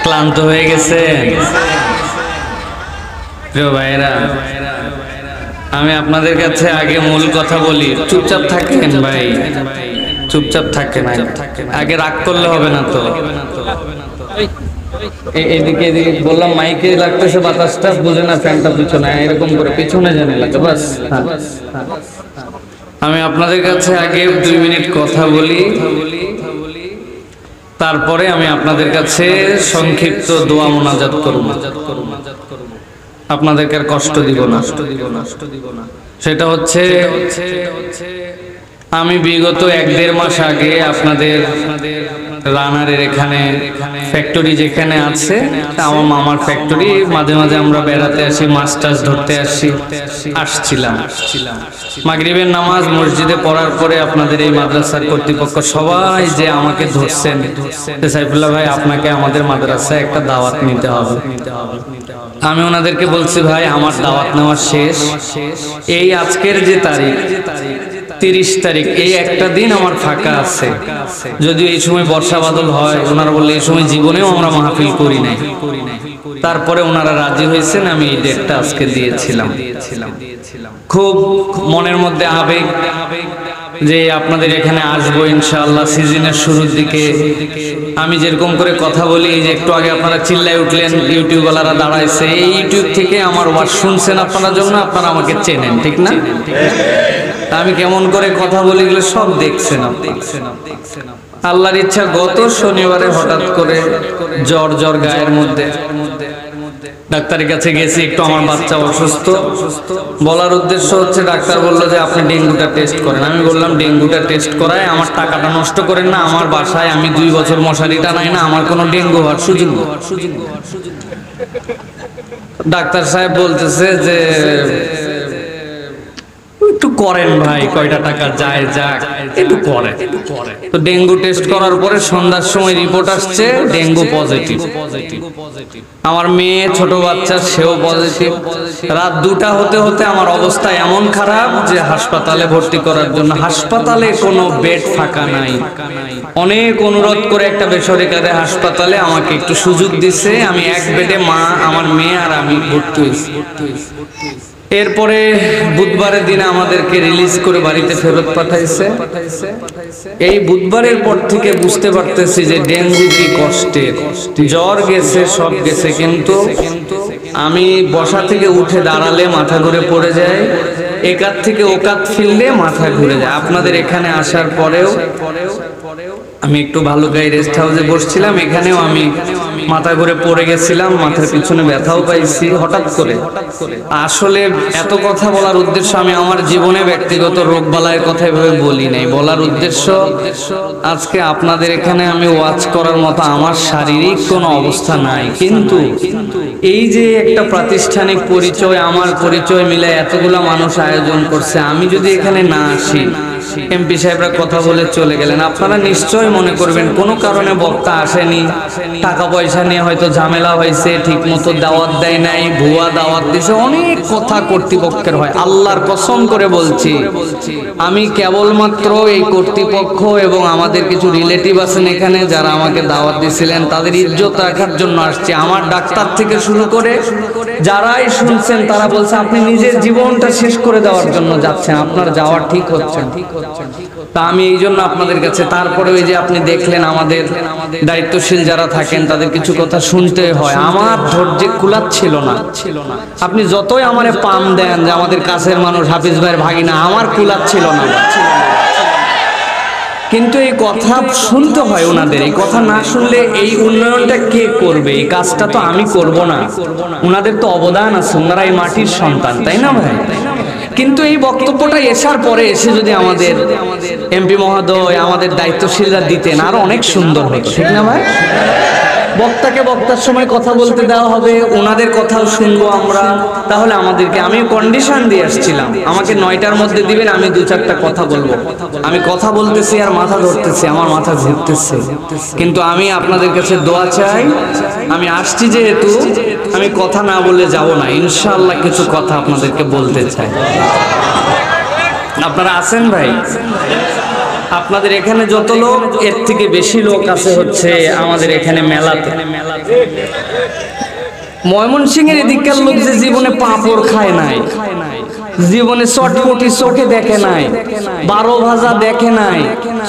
ক্লান্ত হয়ে গেছে প্রিয় ভাইরা, আমি আপনাদের কাছে আগে মূল কথা বলি। চুপচাপ থাকেন ভাই, চুপচাপ থাকেন, আগে রাগ করলে হবে না তো। এদিকে এদিকে বললাম, মাইকে লাগতেছে বাতাসটা, বুঝে না ফ্যানটা পিছনে, এরকম করে পিছনে জানি লাগে বাস। আমি আপনাদের কাছে আগে 2 মিনিট কথা বলি, তারপরে আমি আপনাদের কাছে সংক্ষিপ্ত দোয়া মুনাজাত করব। আপনাদেরকে আর কষ্ট দিব না। সেটা হচ্ছে, আমি বিগত 1-1.5 মাস আগে আপনাদের রানারের এখানে ফ্যাক্টরি যেখানে আছে, আমার মামার ফ্যাক্টরি, মাঝে মাঝে আমরা বেড়াতে আসি, মাছ টাছ ধরতে আসছিলাম। মাগরিবের নামাজ মসজিদে পড়ার পরে আপনাদের এই মাদ্রাসার কর্তৃপক্ষ সবাই যে আমাকে ধরছেন, সাইফুল্লাহ ভাই আপনাকে আমাদের মাদ্রাসায় একটা দাওয়াত নিতে হবে। আমি ওনাদেরকে বলছি, ভাই আমার দাওয়াত নেওয়া শেষ, এই আজকের যে তারিখ 30 তারিখ, এই একটা দিন আমার ফাঁকা আছে। যদিও এই সময় বর্ষা বাদল হয়, ওনারা বললে এই সময় জীবনেও আমরা মাহফিল করি নাই, তারপরে ওনারা রাজি হয়েছেন, আমি এই ডেটটা আজকে দিয়েছিলাম। খুব মনের মধ্যে আবেগ যে আপনাদের এখানে আসবো ইনশাআল্লাহ সিজনের শুরুর দিকে। আমি যেরকম করে কথা বলি, এই যে একটু আগে আপনারা চিল্লায় উঠলেন, ইউটিউবওয়ালারা দাঁড়াইছে, এই ইউটিউব থেকে আমার ওয়াজ শুনছেন আপনারা, জন্য আপনারা আমাকে চেনেন, ঠিক না? আমি কেমন করে কথা বলি এগুলো সব দেখছেন। আল্লাহর ইচ্ছা গত শনিবারে হঠাৎ করে জ্বর গায়ের মধ্যে, ডাক্তারের কাছে গেছি, একটু আমার বাচ্চা অসুস্থ, বলার উদ্দেশ্য হচ্ছে ডাক্তার বললো যে আপনি ডেঙ্গুটা টেস্ট করেন। আমি বললাম ডেঙ্গুটা টেস্ট করায় আমার টাকাটা নষ্ট করেন না, আমার বাসায় আমি 2 বছর মশারি টানাই না, আমার কোনো ডেঙ্গু হওয়ার সুযোগ নেই। ডাক্তার সাহেব বলতেছে যে একটু করেন ভাই, কয়টা টাকা যায় যাক, একটু করেন। তো ডেঙ্গু টেস্ট করার পরে সন্ধ্যার সময় রিপোর্ট আসছে ডেঙ্গু পজিটিভ। আমার মেয়ে ছোট বাচ্চা, সেও পজিটিভ। রাত 2টা হতে হতে আমার অবস্থা এমন খারাপ যে হাসপাতালে ভর্তি করার জন্য, হাসপাতালে কোনো বেড ফাঁকা নাই। অনেক অনুরোধ করে একটা বেসরকারি হাসপাতালে আমাকে একটু সুযোগ দিছে, আমি এক বেডে মা, আমার মেয়ে আর আমি ভর্তি হয়েছি। এরপরে বুধবারের দিনে আমাদেরকে রিলিজ করে বাড়িতে ফেরত পাঠাইছে। এই বুধবারের পর থেকে বুঝতে পারতেছি যে ডেঙ্গু কি কষ্টের। জ্বর গেছে, সব গেছে, কিন্তু আমি বসা থেকে উঠে দাঁড়ালে মাথা ঘুরে পড়ে যায়, একাত থেকে ওকাত ফিরলে মাথা ঘুরে যায়। আপনাদের এখানে আসার পরেও আমি একটু ভালুকায় রেস্ট হাউসে বসছিলাম, এখানেও আমি মাথা ঘুরে পড়ে গেছিলাম, মাথার পিছনে ব্যথাও পাইছি হঠাৎ করে। আসলে এত কথা বলার উদ্দেশ্য, আমি আমার জীবনে ব্যক্তিগত রোগ বালাইয়ের কথা এভাবে বলি নাই। বলার উদ্দেশ্য, আজকে আপনাদের এখানে আমি ওয়াজ করার মতো আমার শারীরিক কোনো অবস্থা নাই, কিন্তু এই যে একটা প্রাতিষ্ঠানিক পরিচয়, আমার পরিচয় মিলে এতগুলা মানুষ আয়োজন করছে, আমি যদি এখানে না আসি, এমপি সাহেবরা কথা বলে চলে গেলেন, আপনারা নিশ্চয় মনে করবেন কোনো কারণে বক্তা আসেনি, টাকা পয়সা নিয়ে হয়তো ঝামেলা হয়েছে, ঠিক মতো দাওয়াত দেয় নাই, ভুয়া দাওয়াত দিছে, অনেক কথা কর্তৃপক্ষের হয়। আল্লাহর কসম করে বলছি, আমি কেবলমাত্র এই কর্তৃপক্ষ এবং আমাদের কিছু রিলেটিভ আছেন এখানে যারা আমাকে দাওয়াত দিয়েছিলেন, তাদের ইজ্জত রাখার জন্য আসছে। আমার ডাক্তার থেকে শুরু করে যারাই শুনছেন তারা বলছে আপনি নিজের জীবনটা শেষ করে দেওয়ার জন্য যাচ্ছেন, আপনার যাওয়া ঠিক হচ্ছে। তা আমি এই জন্য আপনাদের কাছে, তারপরে ওই যে আপনি দেখলেন আমাদের দায়িত্বশীল যারা থাকেন তাদের কিছু কথা শুনতে হয়, আমার ধৈর্য কুলাচ্ছিল না। আপনি যতই আমারে পাম দেন যে আমাদের কাছের মানুষ, হাফিজ ভাইয়ের ভাগিনা, আমার কুলাচ্ছিল না। কিন্তু এই কথা শুনতে হয় ওনাদের, এই কথা না শুনলে এই উন্নয়নটা কে করবে? এই কাজটা তো আমি করব না, ওনাদের তো অবদান আছে, ওনারা এই মাটির সন্তান, তাই না ভাই? কিন্তু এই বক্তব্যটা এসার পরে এসে যদি আমাদের এমপি মহোদয়, আমাদের দায়িত্বশীলরা দিতেন, আরো অনেক সুন্দর হতো, ঠিক না ভাই? বক্তাকে বক্তার সময় কথা বলতে দেওয়া হবে, ওনাদের কথাও শুনবো আমরা, তাহলে আমাদেরকে, আমি কন্ডিশন দিয়ে আসছিলাম আমাকে 9টার মধ্যে দিবেন, আমি 2-4টা কথা বলবো। আমি কথা বলতেছি আর মাথা ধরতেছি, আমার মাথা ঝুঁকতেছে, কিন্তু আমি আপনাদের কাছে দোয়া চাই। আমি আসছি যেহেতু, আমি কথা না বলে যাব না, ইনশাআল্লাহ কিছু কথা আপনাদেরকে বলতে চাই। আপনারা আছেন ভাই? আপনাদের এখানে যত লোক, এর থেকে বেশি লোক আছে হচ্ছে আমাদের এখানে মেলাতে। ময়মনসিংহের এদিককার লোক যে জীবনে পাঁপড় খায় নাই, জীবনে চটপটি চোখে দেখে নাই, 12 ভাজা দেখে নাই,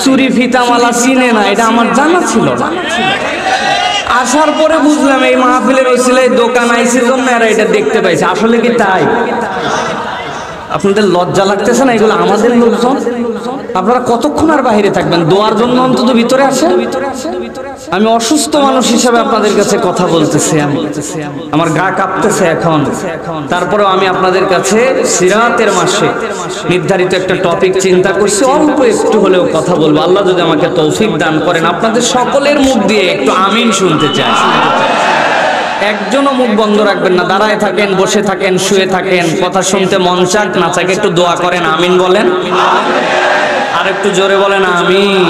চুরি ফিতামালা চিনে না, এটা আমার জানা ছিল না। আসার পরে বুঝলাম এই মাহফিলের ওসিলায় দোকান আইছে জন্য এরা এটা দেখতে পাইছে। আসলে কি তাই? আপনাদের লজ্জা লাগতেছে না? এগুলো আমাদের লোকজন। আপনারা কতক্ষণ আর বাইরে থাকবেন? দোয়ার জন্য অন্তত ভিতরে আসেন। আমি অসুস্থ মানুষ হিসাবে আপনাদের কাছে কথা বলতেছি, আমার গা কাঁপতেছে এখন। তারপরেও আমি আপনাদের কাছে সিরাতের মাসে নির্ধারিত একটা টপিক চিন্তা করছি, অল্প একটু হলেও কথা বলবো। আল্লাহ যদি আমাকে তৌফিক দান করেন, আপনাদের সকলের মুখ দিয়ে একটু আমিন শুনতে চাই। একজনও মুখ বন্ধ রাখবেন না, দাঁড়ায় থাকেন, বসে থাকেন, শুয়ে থাকেন, কথা শুনতে মন চাক না চাক একটু দোয়া করেন, আমিন বলেন। আর একটু জোরে বলেন আমিন।